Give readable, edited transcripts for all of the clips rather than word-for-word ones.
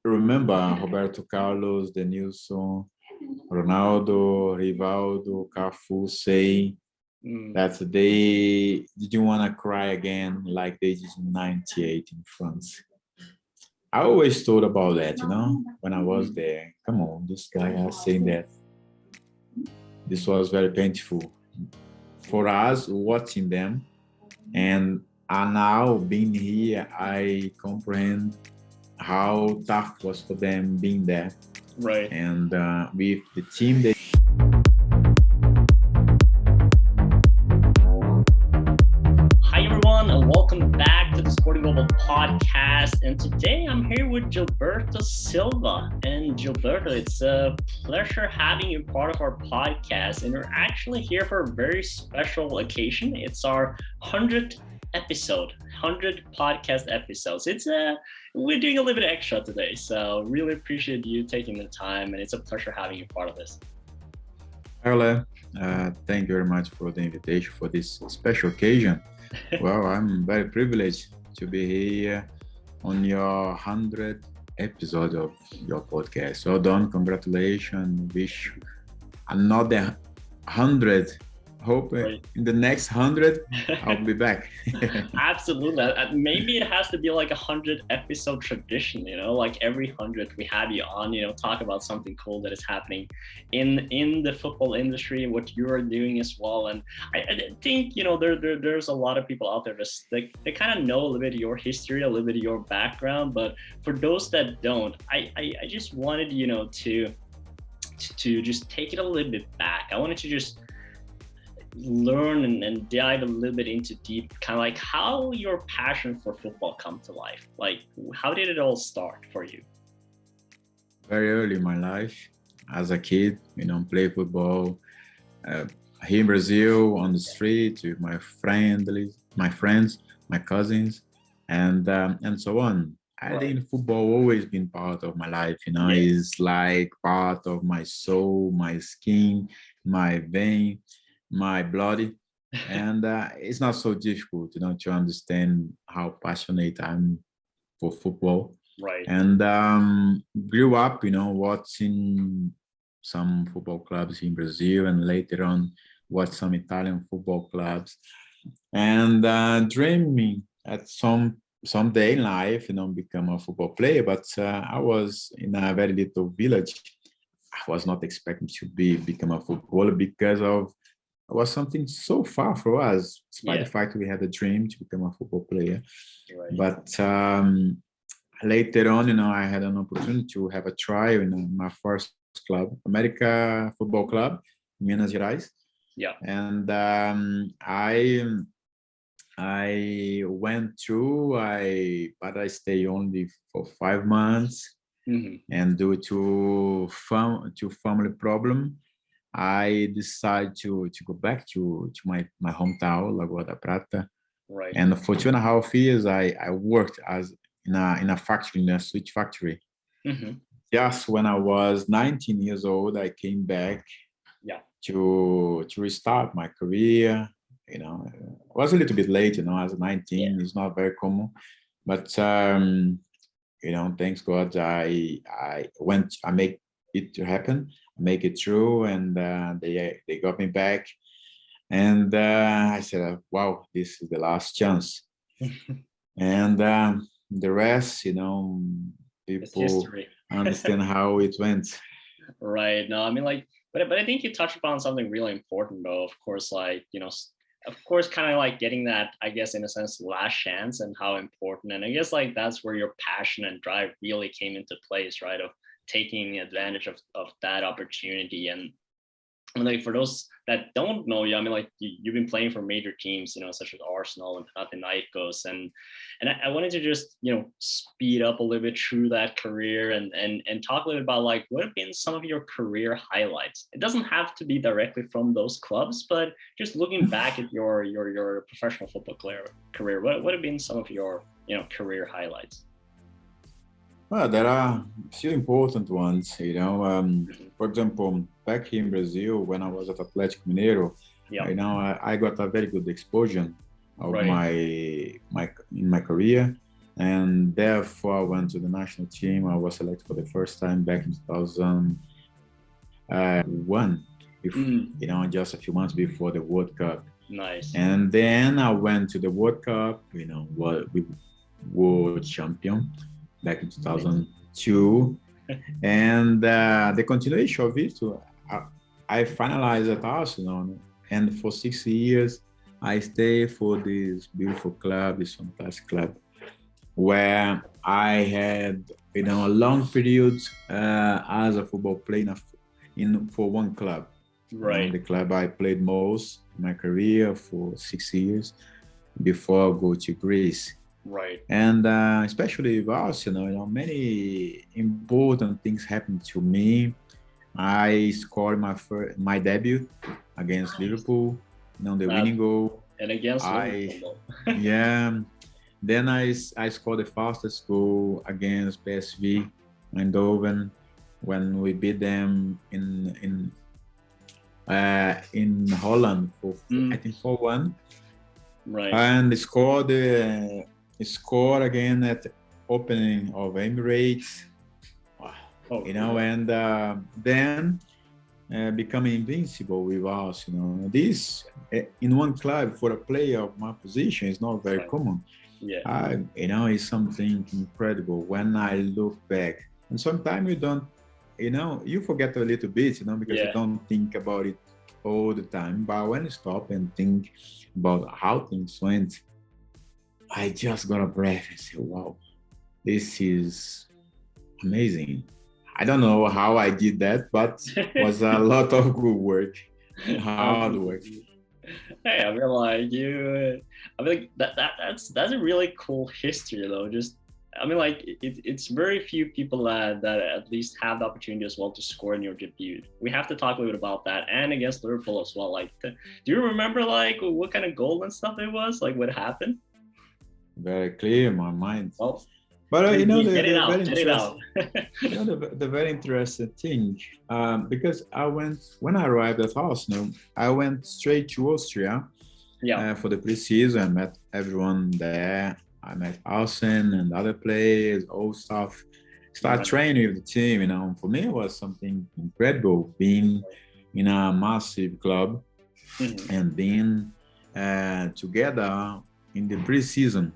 remember Roberto Carlos, Denilson, Ronaldo, Rivaldo, Cafu saying that they didn't want to cry again like they did in 98 in France. I always thought about that, when I was there. Come on, this guy is saying that. This was very painful for us watching them. And now being here, I comprehend how tough was for them being there. Right. And with the team, they Hi everyone, and welcome back to the Sporting Global podcast. And today I'm here with Gilberto Silva. And Gilberto, it's a pleasure having you part of our podcast. And we're actually here for a very special occasion. It's our 100th episode, 100 podcast episodes. We're doing a little bit extra today, so really appreciate you taking the time, and it's a pleasure having you part of this. Hello, thank you very much for the invitation for this special occasion. Well, I'm very privileged to be here on your 100th episode of your podcast. Well done, congratulations. Wish another 100. Hope Right. in the next 100 I'll be back. Absolutely. Maybe it has to be like 100 episode tradition, like every 100 we have you on, talk about something cool that is happening in the football industry, what you are doing as well. And I think, there's a lot of people out there they kind of know a little bit of your history, a little bit of your background. But for those that don't, I just wanted, to just take it a little bit back. I wanted to just learn and dive a little bit into deep, kind of like how your passion for football come to life. Like, how did it all start for you? Very early in my life, as a kid, play football here in Brazil on the street with my friends, my cousins, and so on. I Right. think football always been part of my life. Yeah. It's like part of my soul, my skin, my vein, my blood, and it's not so difficult, to understand how passionate I'm for football. Right. And grew up, watching some football clubs in Brazil, and later on watch some Italian football clubs, and dreaming at someday in life, become a football player. But I was in a very little village. I was not expecting to become a footballer because of it was something so far for us, despite the fact we had a dream to become a football player. Right. But later on, I had an opportunity to have a trial in my first club, America Football Club, Minas Gerais. Yeah. And I went through, but I stayed only for 5 months. Mm-hmm. And due to family problem, I decided to go back to my hometown, Lagoa da Prata. Right. And for 2.5 years, I worked as in a factory, in a switch factory. Mm-hmm. Just when I was 19 years old, I came back to restart my career. It was a little bit late, as 19, it's not very common. But, thanks God, I make it to happen, make it through, and they got me back. And I said, wow, this is the last chance. And the rest, people understand how it went. Right. No, I mean, but I think you touched upon something really important, though. Of course, kind of like getting that, I guess, in a sense, last chance, and how important. And I guess that's where your passion and drive really came into place, right? Of taking advantage of that opportunity. And for those that don't know you, you've been playing for major teams, such as Arsenal and Panathinaikos, and I wanted to just speed up a little bit through that career and talk a little bit about what have been some of your career highlights. It doesn't have to be directly from those clubs, but just looking back at your professional football career, what have been some of your career highlights? Well, there are a few important ones, For example, back here in Brazil, when I was at Atlético Mineiro, I got a very good exposure of in my career, And therefore I went to the national team. I was selected for the first time back in 2001, just a few months before the World Cup. Nice. And then I went to the World Cup, we world champion back in 2002. And the continuation of it, I finalized at Arsenal. And for 6 years, I stayed for this beautiful club, this fantastic club, where I had, a long period as a football player for one club. Right. The club I played most in my career for 6 years before I go to Greece. Right. And especially with Arsenal, many important things happened to me. I scored my debut against Liverpool, the winning goal. And against Liverpool. Yeah. Then I scored the fastest goal against PSV Eindhoven when we beat them in Holland for I think 4-1. Right. And scored again at the opening of Emirates. And then becoming invincible with us. This in one club for a player of my position is not very common. Yeah. It's something incredible when I look back. And sometimes you don't, you forget a little bit, because you don't think about it all the time. But when you stop and think about how things went, I just got a breath and said, wow, this is amazing. I don't know how I did that, but it was a lot of good work, hard work. Hey, I mean, like that's a really cool history, though. It's very few people that at least have the opportunity as well to score in your debut. We have to talk a little bit about that, and against Liverpool as well. Do you remember what kind of goal and stuff it was? What happened? Very clear in my mind. Oh. But the very interesting thing, because when I arrived at Arsenal, I went straight to Austria for the preseason. I met everyone there. I met Arsene and other players, all stuff. Start training with the team. For me, it was something incredible being in a massive club and being together in the preseason.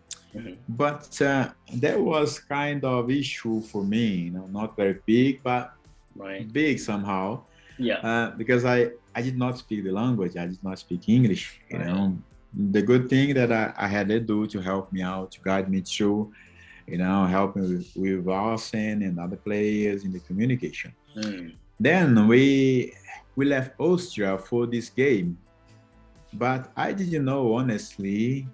But that was kind of issue for me, not very big, but big somehow. Because I did not speak the language. I did not speak English. The good thing that I had Edu to help me out, to guide me through, help me with Arsene and other players in the communication. Then we left Austria for this game, but I didn't know honestly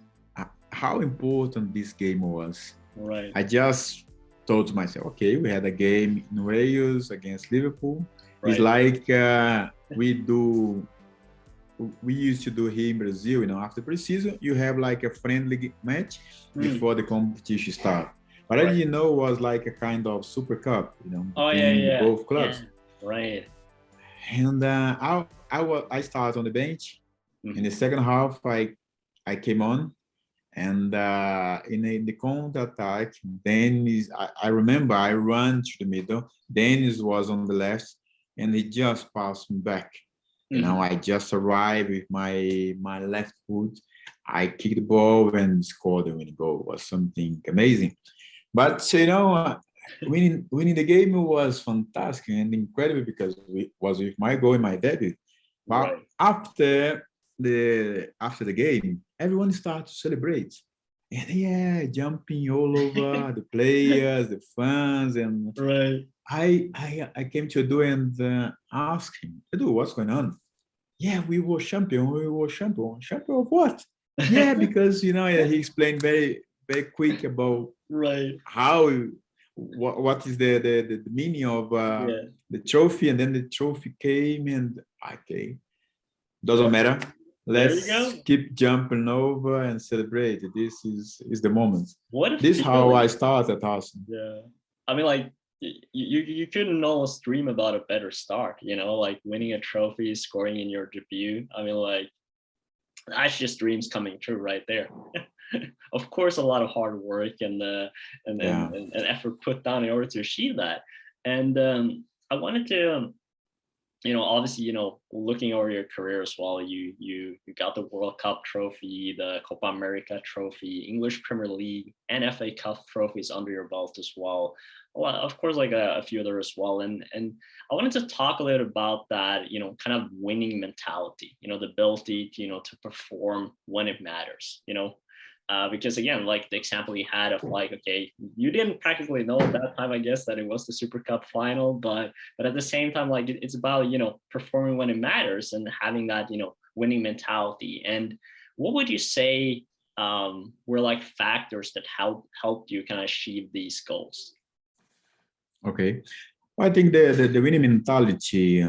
how important this game was. Right. I just thought to myself, okay, we had a game in Wales against Liverpool. It's like we used to do here in Brazil, after preseason, you have like a friendly match before the competition starts. But I didn't know it was like a kind of super cup, between both clubs. Yeah. Right. And I started on the bench. In the second half, I came on. And in the counter-attack, Dennis, I remember I ran to the middle. Dennis was on the left, and he just passed me back. I just arrived with my left foot. I kicked the ball and scored the winning goal. It was something amazing. But, winning the game was fantastic and incredible because it was with my goal in my debut. But after the game, everyone started to celebrate. And jumping all over the players, the fans, and I came to Edu and asked him, Edu, what's going on? Yeah, we were champion. Champion of what? Yeah, because he explained very, very quick about how what is the meaning of the trophy, and then the trophy came, and doesn't matter. Let's keep jumping over and celebrate. This is the moment. This is how I started, Arsenal. Yeah, I mean, you couldn't almost dream about a better start. Winning a trophy, scoring in your debut. I mean, that's just dreams coming true right there. of course, a lot of hard work Yeah. and effort put down in order to achieve that. And I wanted to, obviously, looking over your career as well, you got the World Cup trophy, the Copa America trophy, English Premier League, and FA Cup trophies under your belt as well. Well, of course, like a few others as well. And I wanted to talk a little about that, kind of winning mentality, the ability to, to perform when it matters, because again, like the example you had of like, okay, you didn't practically know at that time, I guess, that it was the Super Cup final, but at the same time, like it's about, performing when it matters and having that, winning mentality. And what would you say were like factors that helped you kind of achieve these goals? Okay. I think the winning mentality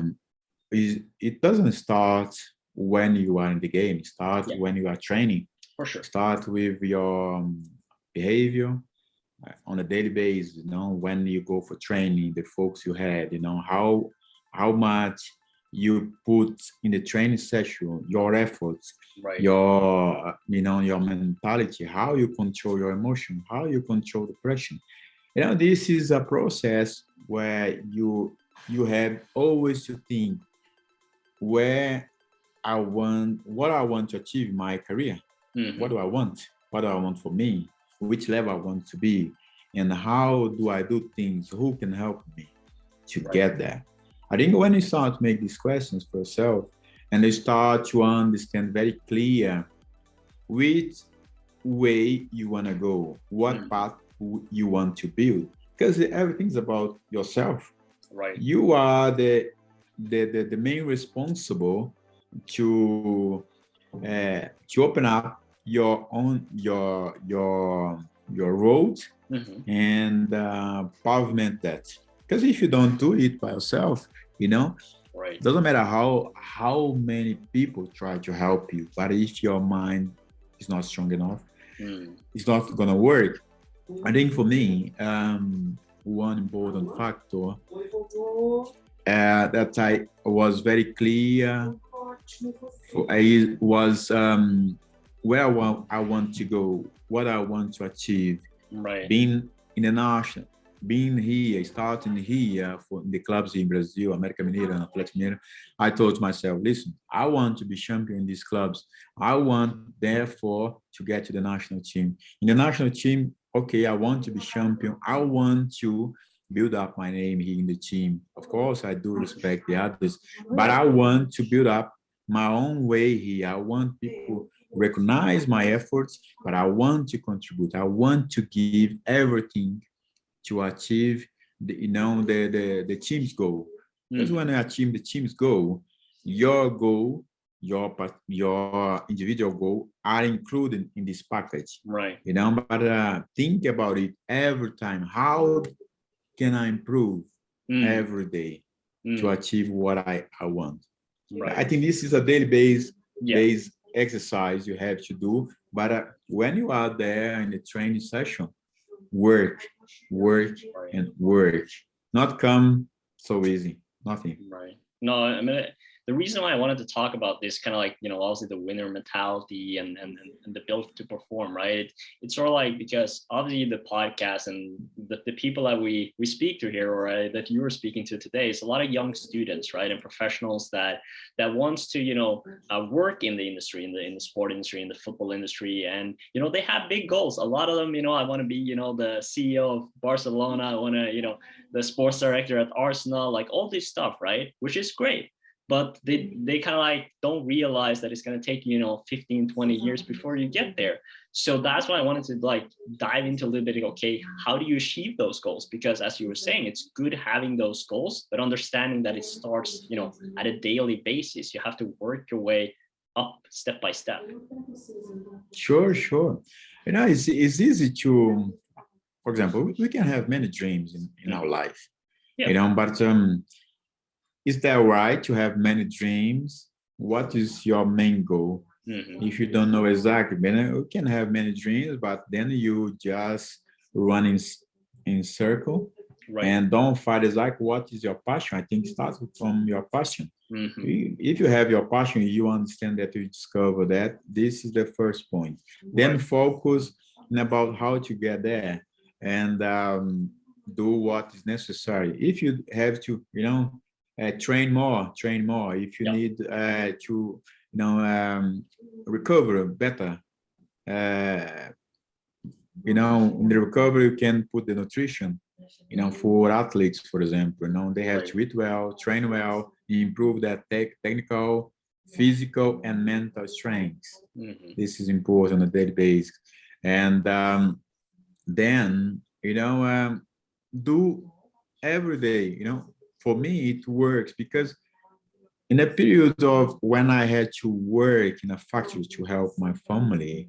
it doesn't start when you are in the game. It starts when you are training. For sure. Start with your behavior on a daily basis. When you go for training, the focus you had. How much you put in the training session, your efforts, right. your your mentality, how you control your emotion, how you control the pressure. This is a process where you have always to think what I want to achieve in my career. Mm-hmm. What do I want? What do I want for me? Which level I want to be? And how do I do things? Who can help me to get there? I think when you start to make these questions for yourself and you start to understand very clear which way you want to go, what path you want to build, because everything's about yourself. Right. You are the main responsible to open up your own your road and pavement that. Because if you don't do it by yourself, right. Doesn't matter how many people try to help you, but if your mind is not strong enough, it's not gonna work. I think for me, one important factor that I was very clear was where I want to go, what I want to achieve. Right. Being in the national, being here, starting here for the clubs in Brazil, Atlético Mineiro and Atlético Mineiro, I told myself, listen, I want to be champion in these clubs. I want, therefore, to get to the national team. In the national team, okay, I want to be champion. I want to build up my name here in the team. Of course, I do respect the others, but I want to build up my own way here. I want people recognize my efforts, but I want to contribute. I want to give everything to achieve the team's goal. Because when I achieve the team's goal, your goal, your individual goal are included in this package. Right. But think about it every time. How can I improve every day to achieve what I want? Right. I think this is a daily base exercise you have to do. But when you are there in the training session, work, and work. Not come so easy. Nothing. Right. No, I mean, the reason why I wanted to talk about this kind of like, obviously the winner mentality and the ability to perform, right? It's sort of like, because obviously the podcast and the people that we speak to here, right, that you were speaking to today, is a lot of young students, right, and professionals that wants to, work in the industry, in the sport industry, in the football industry. And, they have big goals. A lot of them, I want to be, the CEO of Barcelona. I want to, the sports director at Arsenal, like all this stuff, right? Which is great. But they kind of like don't realize that it's going to take 15, 20 years before you get there. So that's why I wanted to like dive into a little bit. Okay, how do you achieve those goals? Because as you were saying, it's good having those goals, but understanding that it starts at a daily basis. You have to work your way up step by step. Sure. It's easy to, for example, we can have many dreams in our life, but is that right to have many dreams? What is your main goal? If you don't know exactly, then you can have many dreams, but then you just run in circle, and don't find exactly what is your passion. I think it starts from your passion. If you have your passion, you understand that, you discover that, this is the first point. Then focus about how to get there, and do what is necessary. If you have to, train more. If you need to, recover better, in the recovery, you can put the nutrition, for athletes, for example, they have to eat well, train well, improve their technical, physical, and mental strengths. This is important on a daily basis. And then, do every day, for me, it works because in a period of when I had to work in a factory to help my family,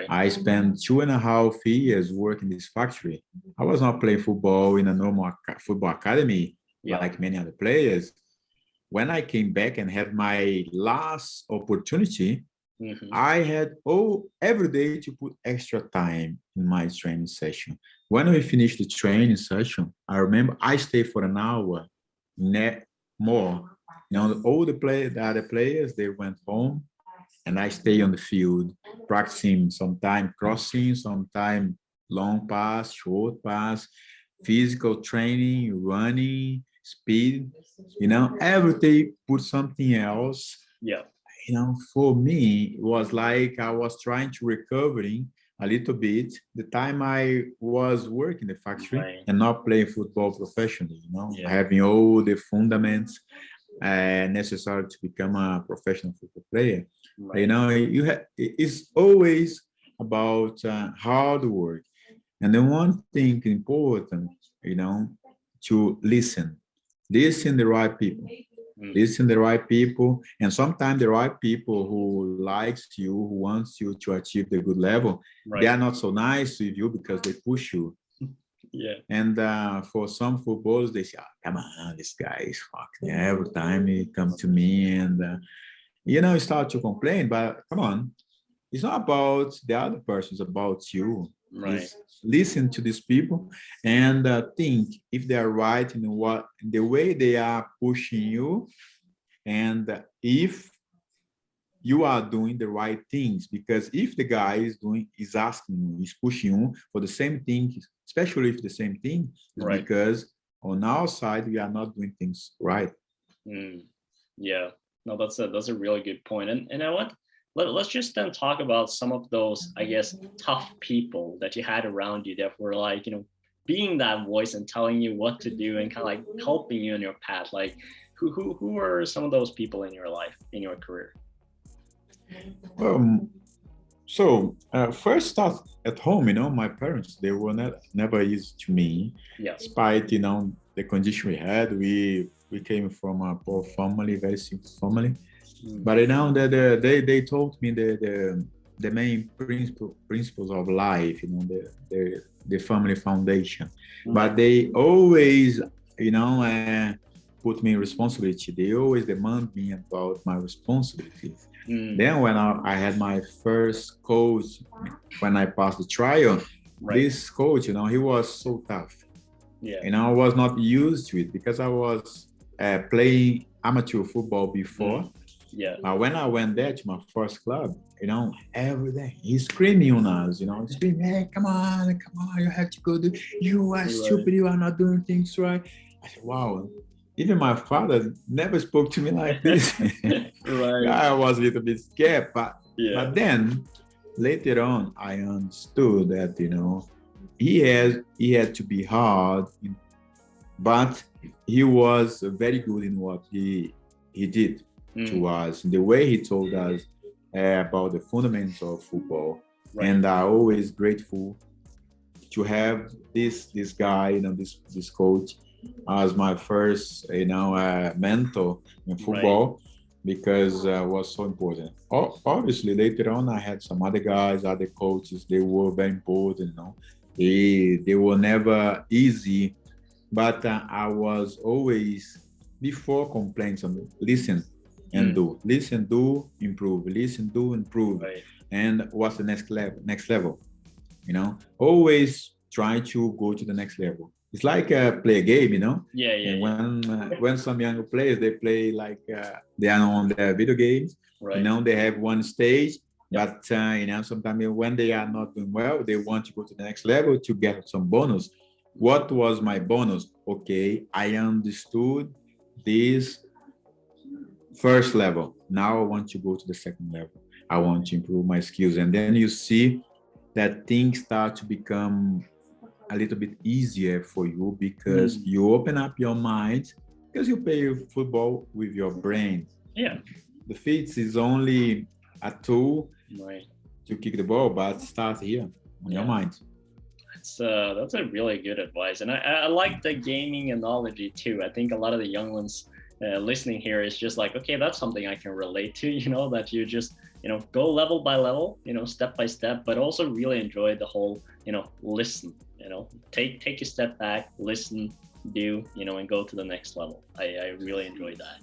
I spent 2.5 years working in this factory. I was not playing football in a normal football academy like many other players. When I came back and had my last opportunity, I had every day to put extra time in my training session. When we finished the training session, I remember I stayed for an hour more. All the other players, they went home, and I stay on the field practicing, sometime crossing, sometime long pass, short pass, physical training, running, speed, every day put something else. For me, it was like I was trying to recovering a little bit the time I was working in the factory and not playing football professionally, having all the fundamentals necessary to become a professional football player. It's always about hard work. And then one thing important, to listen the right people. Listen the right people, and sometimes the right people who likes you, who wants you to achieve the good level, they are not so nice with you because they push you. And for some footballers, they say, oh, come on, this guy is fucking every time he comes to me, and start to complain. But come on, it's not about the other person, it's about you. Listen to these people and think if they are right in the way they are pushing you, and if you are doing the right things. Because if the guy is asking you, is pushing you for the same thing, especially if the same thing, is because on our side we are not doing things right. No, that's a really good point. And let's just then talk about some of those, I guess, tough people that you had around you that were like, being that voice and telling you what to do and kind of like helping you in your path. Like who were some of those people in your life, in your career? So first start at home, my parents, they were never easy to me. Despite, the condition we had, we came from a poor family, very simple family. But they taught me the main principles of life, the family foundation. But they always, put me in responsibility. They always demand me about my responsibilities. Then when I had my first coach, when I passed the trial, this coach, he was so tough. I was not used to it because I was playing amateur football before. When I went there to my first club, every day he's screaming on us, screaming, hey, come on, you have to go do, you are stupid, you are not doing things right. I said, wow, even my father never spoke to me like this. I was a little bit scared, but then later on, I understood that, he had to be hard, but he was very good in what he did to us, the way he told us about the fundamentals of football. And I'm always grateful to have this guy, this coach as my first, mentor in football, because it was so important. Obviously, later on, I had some other guys, other coaches. They were very important. They were never easy, but I was always, before complaints, listen and do. Listen, do, improve. Listen, do, improve. And what's the next level? Always try to go to the next level. it's like play a game, you know. Yeah, yeah, And yeah. when some young players they play like they are on their video games, you Right. know, they have one stage, Yep. but you know, sometimes when they are not doing well, they want to go to the next level to get some bonus. What was my bonus? Okay, I understood this first level. Now I want to go to the second level. I want to improve my skills, and then you see that things start to become a little bit easier for you because you open up your mind because you play football with your brain. Yeah. The feet is only a tool Right. to kick the ball, but start here on your mind. That's a really good advice, and I like the gaming analogy too. I think a lot of the young ones listening here is just like, okay, that's something I can relate to. You know, that you just go level by level, step by step, but also really enjoy the whole listen. Take a step back, listen, do and go to the next level. I really enjoy that.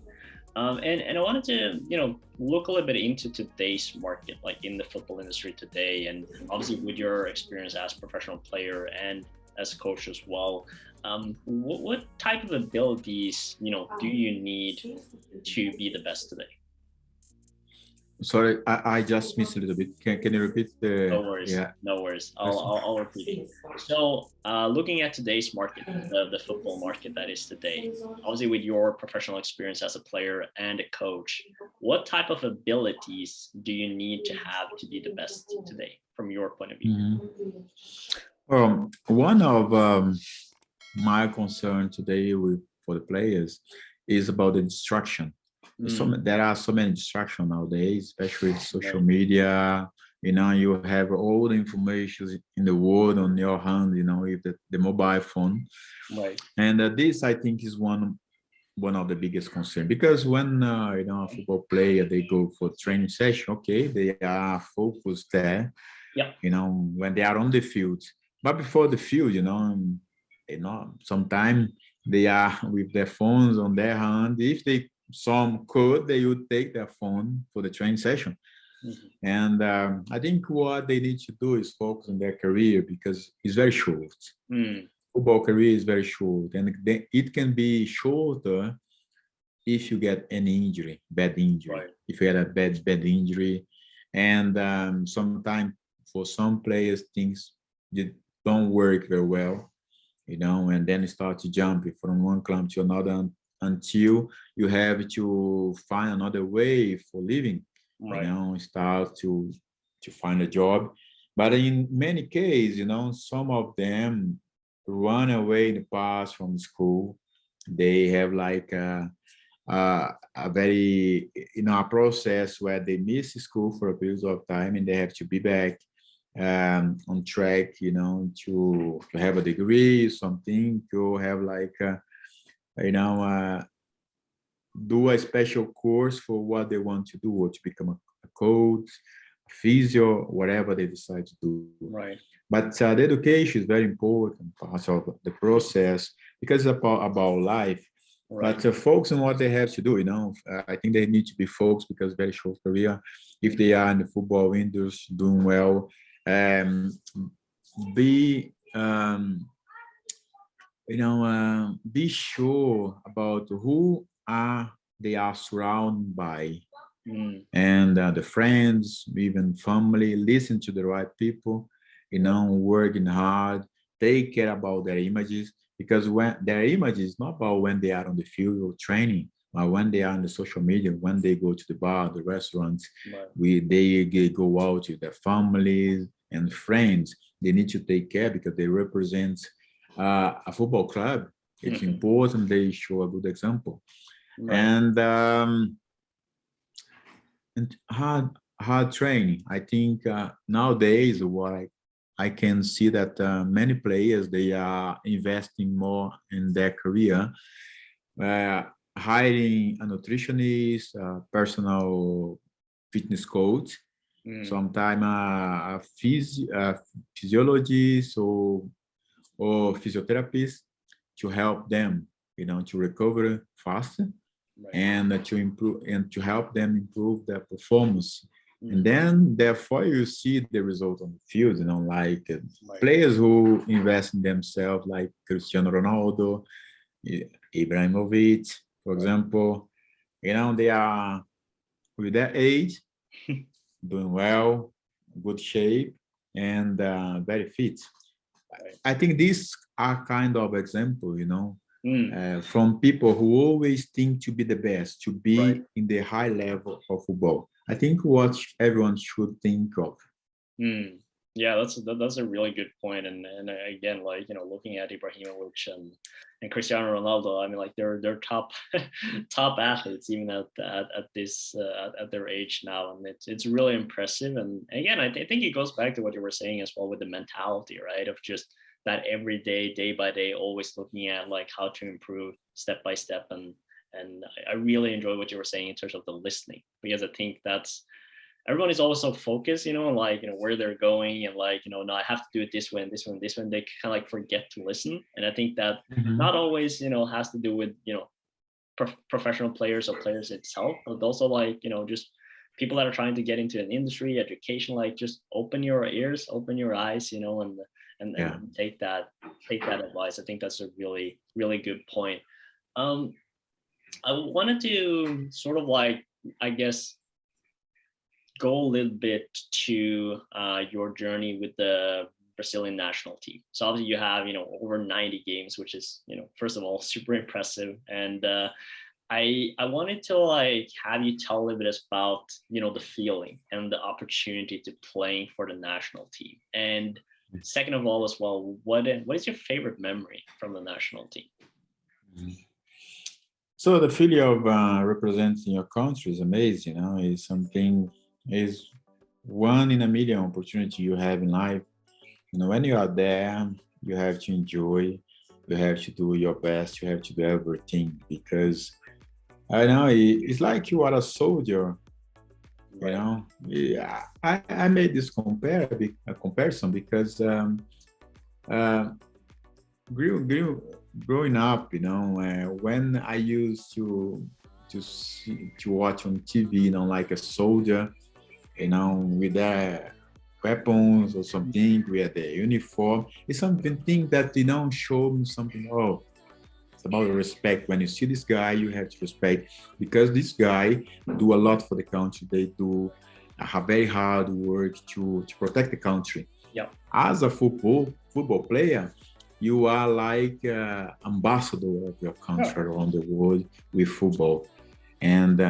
And I wanted to, look a little bit into today's market, like in the football industry today, and obviously with your experience as professional player and as coach as well. What type of abilities, do you need to be the best today? Sorry, I just missed a little bit. Can you repeat the? No worries. Yeah. No worries. I'll repeat it. So, looking at today's market, the football market that is today, obviously with your professional experience as a player and a coach, what type of abilities do you need to have to be the best today, from your point of view? One of my concern today for the players is about the distraction. There are so many distractions nowadays, especially with social media. You have all the information in the world on your hand, with the mobile phone. Right. And this, I think, is one of the biggest concerns, because when a football player, they go for training session, okay, they are focused there. Yeah. When they are on the field, but before the field, sometimes they are with their phones on their hand. If some could, they would take their phone for the training session. And I think what they need to do is focus on their career, because it's very short. Football career is very short, and it can be shorter if you get any injury, bad injury. Right. If you had a bad injury, and sometimes for some players things don't work very well, and then you start to jump from one club to another until you have to find another way for living. Right. Start to find a job. But in many cases, some of them run away in the past from school. They have like a very, a process where they miss school for a period of time, and they have to be back on track, to have a degree, something, to have like, do a special course for what they want to do, or to become a coach, a physio, whatever they decide to do. Right. But the education is very important part of the process, because it's about life. Right. But focus on what they have to do, I think they need to be focused, because very short career. If they are in the football industry doing well, be be sure about who they are surrounded by, and the friends, even family. Listen to the right people, working hard, take care about their images, because when their image is not about when they are on the field or training, but when they are on the social media, when they go to the bar, the restaurants, they go out with their families and friends. They need to take care, because they represent a football club. It's important they show a good example. Right. And hard training. I think nowadays, what I can see that many players, they are investing more in their career, hiring a nutritionist, a personal fitness coach, sometimes a physiologist or physiotherapist, to help them, to recover faster, right, and to improve, and to help them improve their performance And then, therefore, you see the result on the field, like Right. players who invest in themselves, like Cristiano Ronaldo, Ibrahimovic, for example, they are with their age, doing well, good shape, and very fit. I think these are kind of example, from people who always think to be the best, to be Right. in the high level of football. I think what everyone should think of. Yeah, that's a really good point. And again, like, looking at Ibrahimovic and Cristiano Ronaldo, I mean, like they're top top athletes even at this at their age now, and it's really impressive. And again, I think it goes back to what you were saying as well with the mentality, right? Of just that every day by day, always looking at like how to improve step by step. And I really enjoy what you were saying in terms of the listening, because I think that's everyone is always so focused, on like, where they're going, and like, no, I have to do it this way and this one, this one. They kind of like forget to listen. And I think that not always, has to do with, professional players or players itself, but also like, just people that are trying to get into an industry, education, like just open your ears, open your eyes, and take that advice. I think that's a really, really good point. I wanted to sort of like, I guess, go a little bit to your journey with the Brazilian national team. So obviously you have, over 90 games, which is, first of all, super impressive. And I wanted to like have you tell a little bit about, the feeling and the opportunity to playing for the national team. And second of all, as well, what is your favorite memory from the national team? So the feeling of representing your country is amazing. Is something, is one in a million opportunity you have in life. When you are there, you have to enjoy, you have to do your best, you have to do everything, because I know it's like you are a soldier. Right. Yeah, I made this comparison because growing up, when I used to watch on TV, like a soldier, with their weapons or something, with the uniform, it's something that show me something. Oh, it's about respect. When you see this guy, you have to respect, because this guy do a lot for the country. They do a very hard work to protect the country. Yeah. As a football player, you are like ambassador of your country around the world with football, and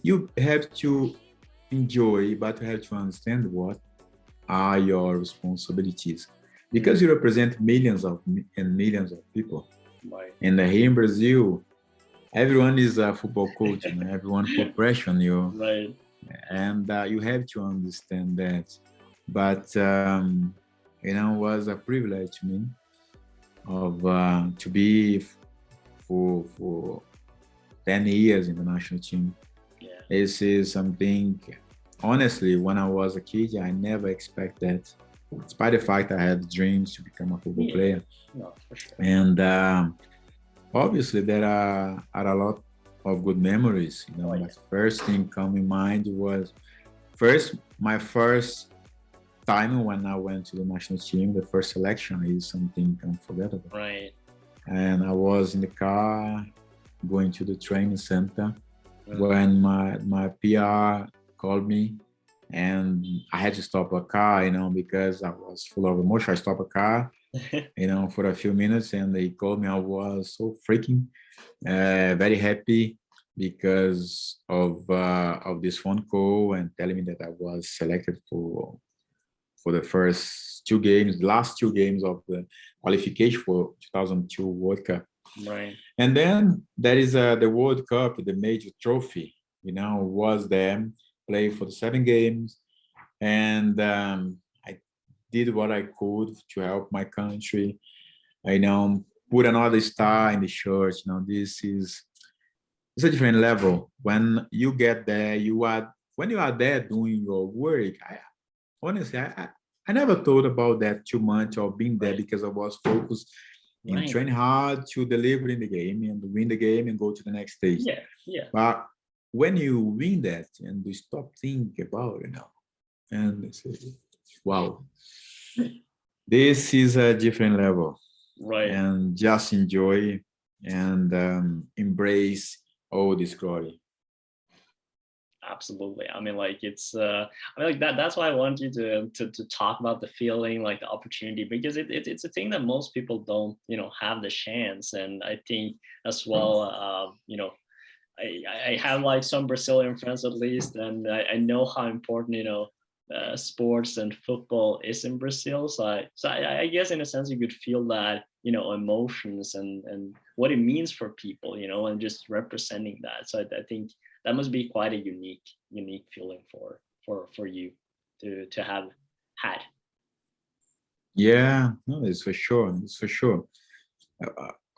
you have to enjoy, but you have to understand what are your responsibilities, because you represent millions and millions of people. Right. And here in Brazil, everyone is a football coach, everyone put pressure on you, right. And you have to understand that. But was a privilege to me of to be for 10 years in the national team. Yeah. This is something, honestly, when I was a kid, I never expected that, despite the fact I had dreams to become a football player. No, for sure. And obviously there are a lot of good memories. But first thing come in mind was my first time when I went to the national team. The first selection is something unforgettable. Right. And I was in the car going to the training center when my PR called me, and I had to stop a car, because I was full of emotion. I stopped a car, for a few minutes, and they called me. I was so freaking very happy because of this phone call and telling me that I was selected for the last two games of the qualification for 2002 World Cup. Right. And then there is the World Cup, the major trophy, was there, played for the 7 games. And I did what I could to help my country. Put another star in the shirt. It's a different level. When you get there, when you are there doing your work, honestly, I never thought about that too much, or being there, because I was focused in training hard to deliver in the game and win the game and go to the next stage. Yeah. But when you win that and you stop thinking about it now, and you say, wow, this is a different level, Right. and just enjoy and embrace all this glory. Absolutely. I mean, like it's I mean, like that's why I want you to talk about the feeling, like the opportunity, because it's a thing that most people don't, have the chance. And I think as well, I have like some Brazilian friends at least, and I know how important, sports and football is in Brazil. So I guess in a sense you could feel that, emotions and what it means for people, and just representing that. So I think that must be quite a unique feeling for you to have had. Yeah, no, it's for sure. It's for sure.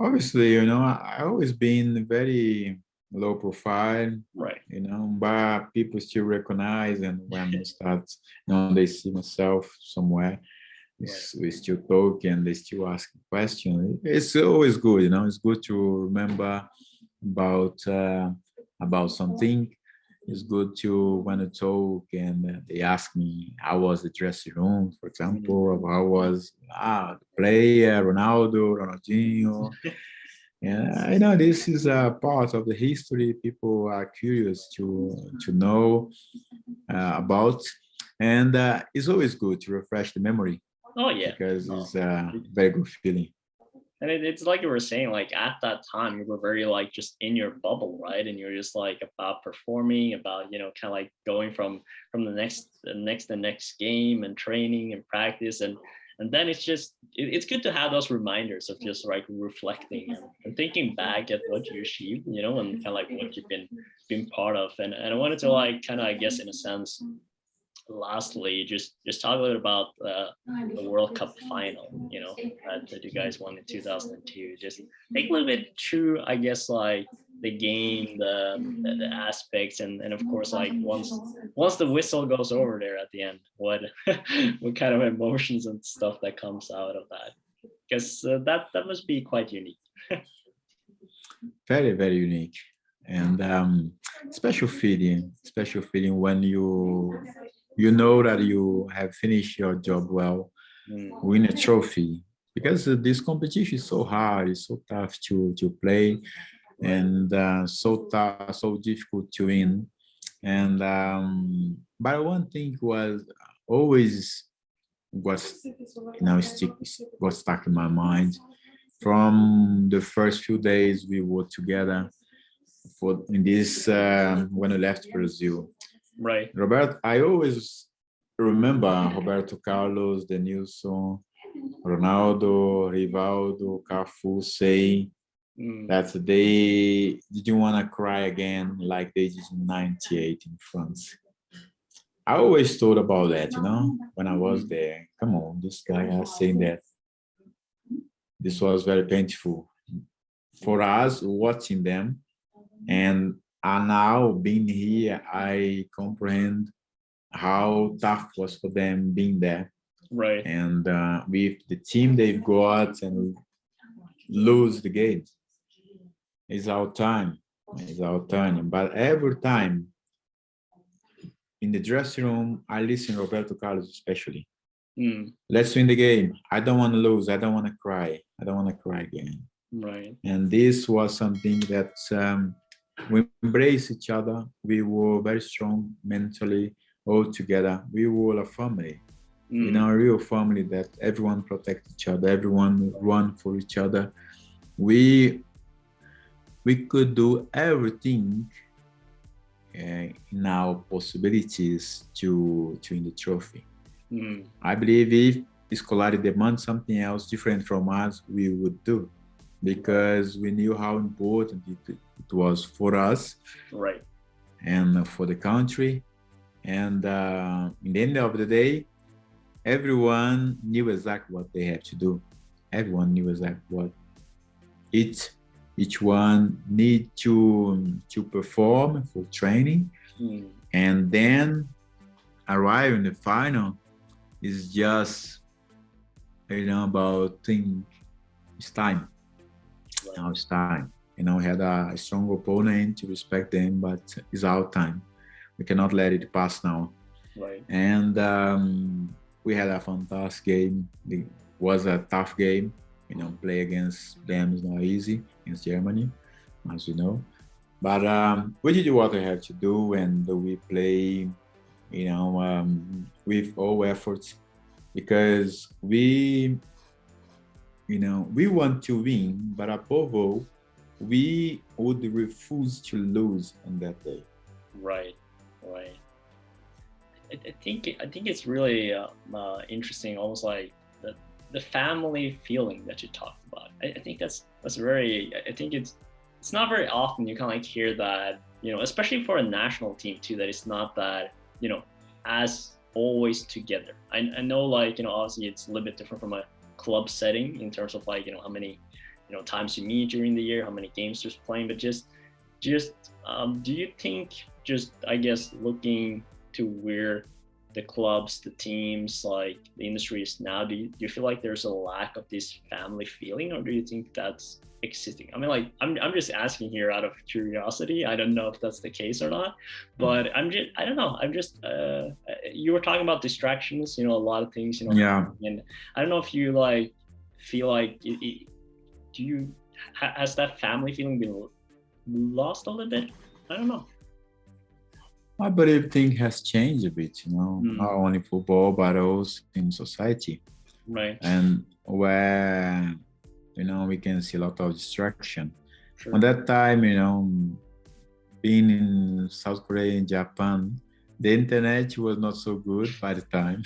Obviously, I always been very low profile, Right. but people still recognize, and when we start, they see myself somewhere, we still talk and they still ask questions. It's always good, it's good to remember about something. It's good to when I talk and they ask me how was the dressing room, for example, how was the player, Ronaldinho. And I know this is a part of the history people are curious to know about, and it's always good to refresh the memory. Oh yeah. Because it's a very good feeling. And it's like you were saying, like at that time you were very like just in your bubble, right? And you're just like about performing, about kind of like going from the next game and training and practice, and then it's good to have those reminders of just like reflecting and thinking back at what you achieved, and kind of like what you've been part of. And I wanted to like kind of, I guess, in a sense, lastly, just talk a little about the World Cup final, that you guys won in 2002. Just take a little bit through, I guess, like the game, the aspects, and of course, like once the whistle goes over there at the end, what what kind of emotions and stuff that comes out of that? Because that must be quite unique. Very, very unique, and special feeling when you know that you have finished your job well, win a trophy, because this competition is so hard, it's so tough to play, and so tough, so difficult to win. And but one thing was always was was stuck in my mind from the first few days we were together for in this when I left Brazil. Right. Roberto, I always remember Roberto Carlos, Denilson, Ronaldo, Rivaldo, Cafu saying that they didn't want to cry again like they did in '98 in France. I always thought about that, when I was there. Come on, this guy is saying that. This was very painful for us watching them, and now being here, I comprehend how tough was for them being there. Right. And with the team they've got and lose the game, it's our time. It's our time. But every time in the dressing room, I listen to Roberto Carlos especially. Let's win the game. I don't want to lose. I don't want to cry. I don't want to cry again. Right. And this was something that we embrace each other. We were very strong mentally all together. We were a family, a real family that everyone protect each other. Everyone run for each other. We could do everything in our possibilities to win the trophy. I believe if Scolari demands something else different from us, we would do, because we knew how important it was for us, right, and for the country. And in the end of the day, everyone knew exactly what they had to do. Everyone knew exactly what each one need to perform for training, and then arrive in the final is just about thing. It's time. Now it's time. We had a strong opponent to respect them, but it's our time. We cannot let it pass now. Right. And we had a fantastic game. It was a tough game. Play against them is not easy against Germany, as you know. But we did what we had to do, and we play, with all efforts because we want to win, but above all, we would refuse to lose on that day. Right. Right. I think it's really interesting, almost like the family feeling that you talked about. I think that's very. I think it's not very often you kind of like hear that, especially for a national team too. That it's not that as always together. I know, like, obviously it's a little bit different from a club setting in terms of, like, how many times you meet during the year, how many games there's playing, but just do you think, just I guess looking to where the clubs, the teams, like the industry is now, do you feel like there's a lack of this family feeling, or do you think that's existing? I mean, like, I'm just asking here out of curiosity. I don't know if that's the case or not, but I don't know. I'm just you were talking about distractions, a lot of things, Yeah. and I don't know if you like feel like do you has that family feeling been lost a little bit? I don't know. I believe things has changed a bit, not only football, but also in society. Right. And where, we can see a lot of distraction. Sure. On that time, being in South Korea and Japan, the internet was not so good by the time.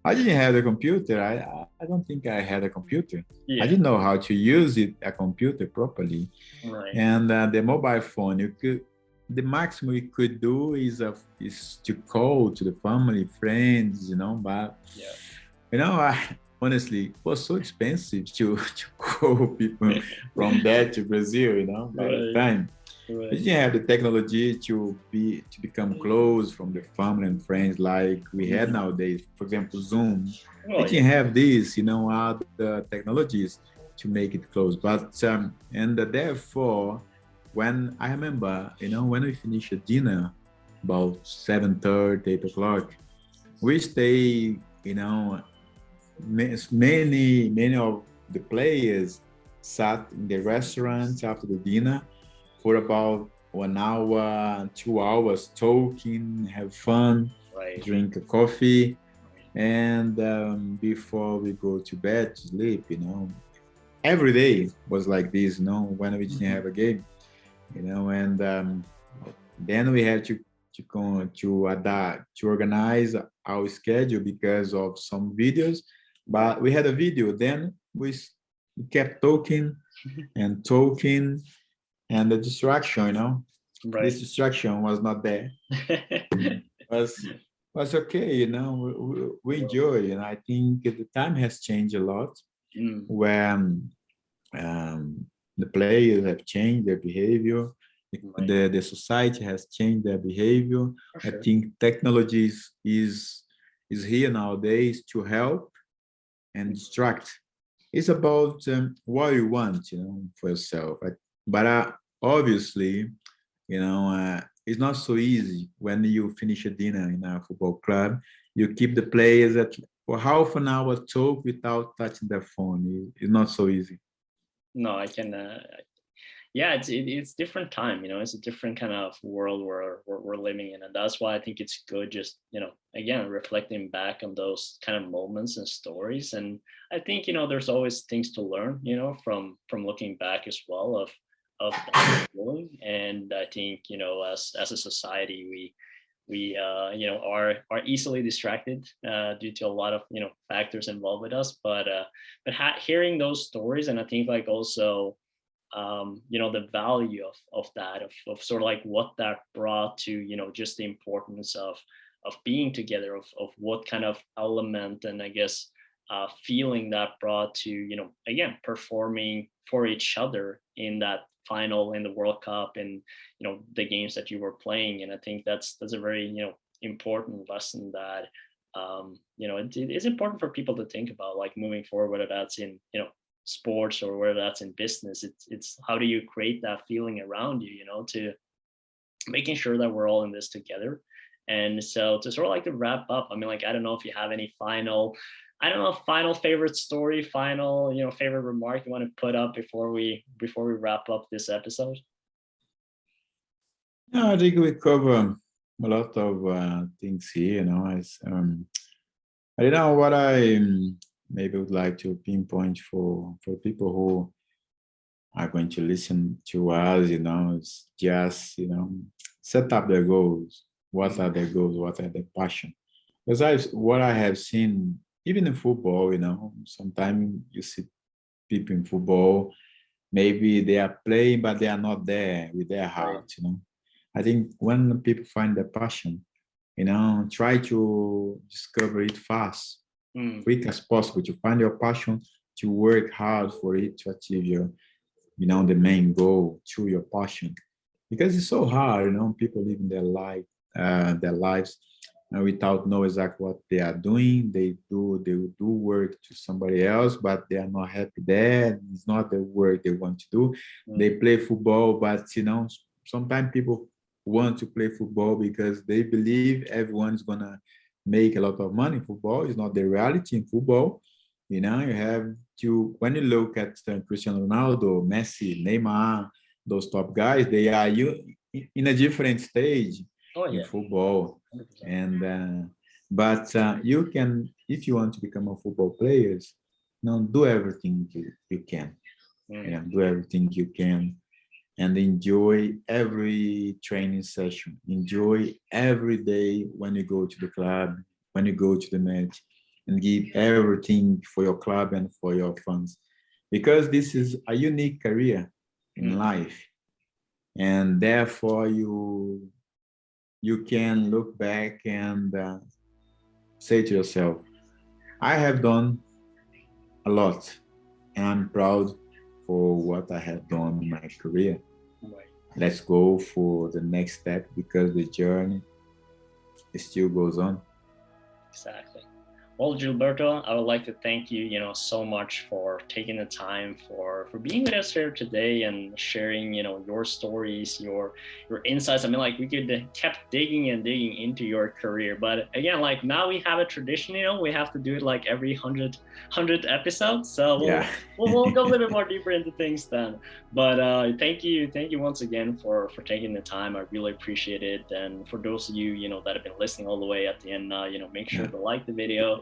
I didn't have a computer. I don't think I had a computer. I Yeah. didn't know how to use a computer properly. Right. And the mobile phone, the maximum you could do is to call to the family, friends, but Yeah. honestly, it was so expensive to call people from there to Brazil, by the Right. time. Right. We didn't have the technology to become close from the family and friends like we had nowadays. For example, Zoom. We Oh yeah. didn't have this, other technologies to make it close. But and therefore, when I remember, when we finish a dinner about 7:30, 8 o'clock, we stay, many of the players sat in the restaurant after the dinner for about 1 hour, 2 hours, talking, have fun, Right. drink a coffee, and before we go to bed to sleep, every day was like this, when we didn't have a game, and then we had to adapt, to organize our schedule because of some videos, but we had a video. Then we kept talking and talking, and the distraction, Right. this distraction was not there. was was okay, we enjoy, and I think the time has changed a lot when the players have changed their behavior, Right. the society has changed their behavior. For I sure. think technology is here nowadays to help and distract. It's about what you want, for yourself. But obviously, it's not so easy when you finish a dinner in a football club. You keep the players at for half an hour talk without touching their phone. It's not so easy. No, I can. Yeah, it's different time. It's a different kind of world we're living in, and that's why I think it's good. Just again, reflecting back on those kind of moments and stories, and I think there's always things to learn. From looking back as well of that feeling, and I think as a society we are easily distracted due to a lot of factors involved with us, but hearing those stories, and I think like also the value of that, of sort of like what that brought to just the importance of being together, of what kind of element and I guess feeling that brought to again performing for each other in that final in the World Cup, and the games that you were playing. And I think that's a very important lesson that it is important for people to think about, like moving forward, whether that's in sports or whether that's in business, it's how do you create that feeling around you, you know, to making sure that we're all in this together. And so to sort of like to wrap up, I mean, like, I don't know if you have any final, I don't know, final favorite story, final, you know, favorite remark you want to put up before we wrap up this episode. No, I think we cover a lot of things here, you know. I don't know what I maybe would like to pinpoint for people who are going to listen to us, you know, it's just, you know, set up their goals. What are their goals? What are their passion? Because what I have seen, even in football, you know, sometimes you see people in football, maybe they are playing, but they are not there with their heart, you know. I think when people find their passion, you know, try to discover it fast, quick as possible, to find your passion, to work hard for it, to achieve your, you know, the main goal through your passion. Because it's so hard, you know, people living their lives without know exactly what they are doing. They do work to somebody else, but they are not happy there. It's not the work they want to do. They play football, but, you know, sometimes people want to play football because they believe everyone's gonna make a lot of money. Football is not the reality in football. You know, you have to, when you look at Cristiano Ronaldo, Messi, Neymar, those top guys, they are in a different stage in football. 100%. And but you can, if you want to become a football player, you know, do everything you can. You know, do everything you can, and enjoy every training session. Enjoy every day when you go to the club, when you go to the match, and give everything for your club and for your fans. Because this is a unique career in life. And therefore you can look back and say to yourself, I have done a lot, and I'm proud for what I have done in my career. Let's go for the next step, because the journey still goes on. Exactly. Well, Gilberto, I would like to thank you, you know, so much for taking the time for being with us here today and sharing, you know, your stories, your insights. I mean, like, we could kept digging into your career, but again, like, now we have a tradition, you know, we have to do it like every 100 episodes. So we'll go a little bit more deeper into things then. But thank you once again for taking the time. I really appreciate it. And for those of you, you know, that have been listening all the way at the end, you know, make sure to like the video.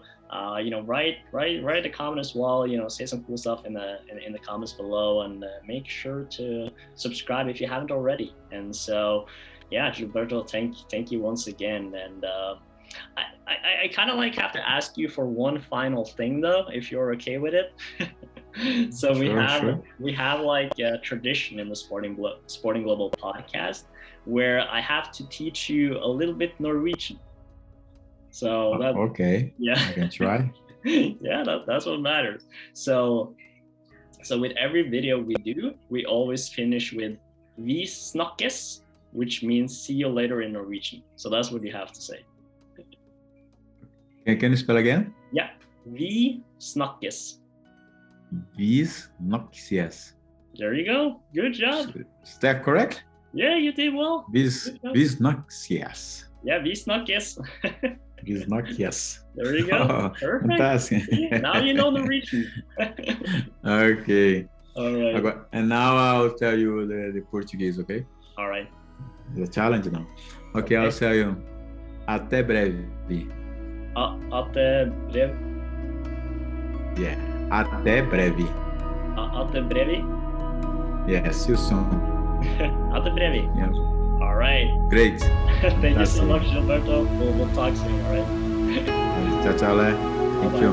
You know, write a comment as well. You know, say some cool stuff in the comments below, and make sure to subscribe if you haven't already. And so, yeah, Gilberto, thank you once again. And I kind of like have to ask you for one final thing though, if you're okay with it. So we have like a tradition in the Sporting Global podcast where I have to teach you a little bit Norwegian. So that, okay, yeah, I can try. Yeah, that's what matters. So with every video we do, we always finish with "Vi snakkes," which means "see you later" in Norwegian. So that's what you have to say. Can you spell again? Yeah, "Vi snakkes." Vi snakkes, yes. There you go. Good job. Is that correct? Yeah, you did well. Vi snakkes, yes. Yeah, vi snakkes. Vi snakkes. There you go. Perfect. Fantastic. Now you know Norwegian. Okay. All right. And now I'll tell you the Portuguese, okay? All right. The challenge now. Okay, I'll tell you. Até breve. Até breve. Yeah. Até breve. Até breve. Yeah, see you soon. Até breve. Yeah. All right. Great. Thank you so much, Gilberto. We'll talk soon, all right? Ciao, ciao. Thank you.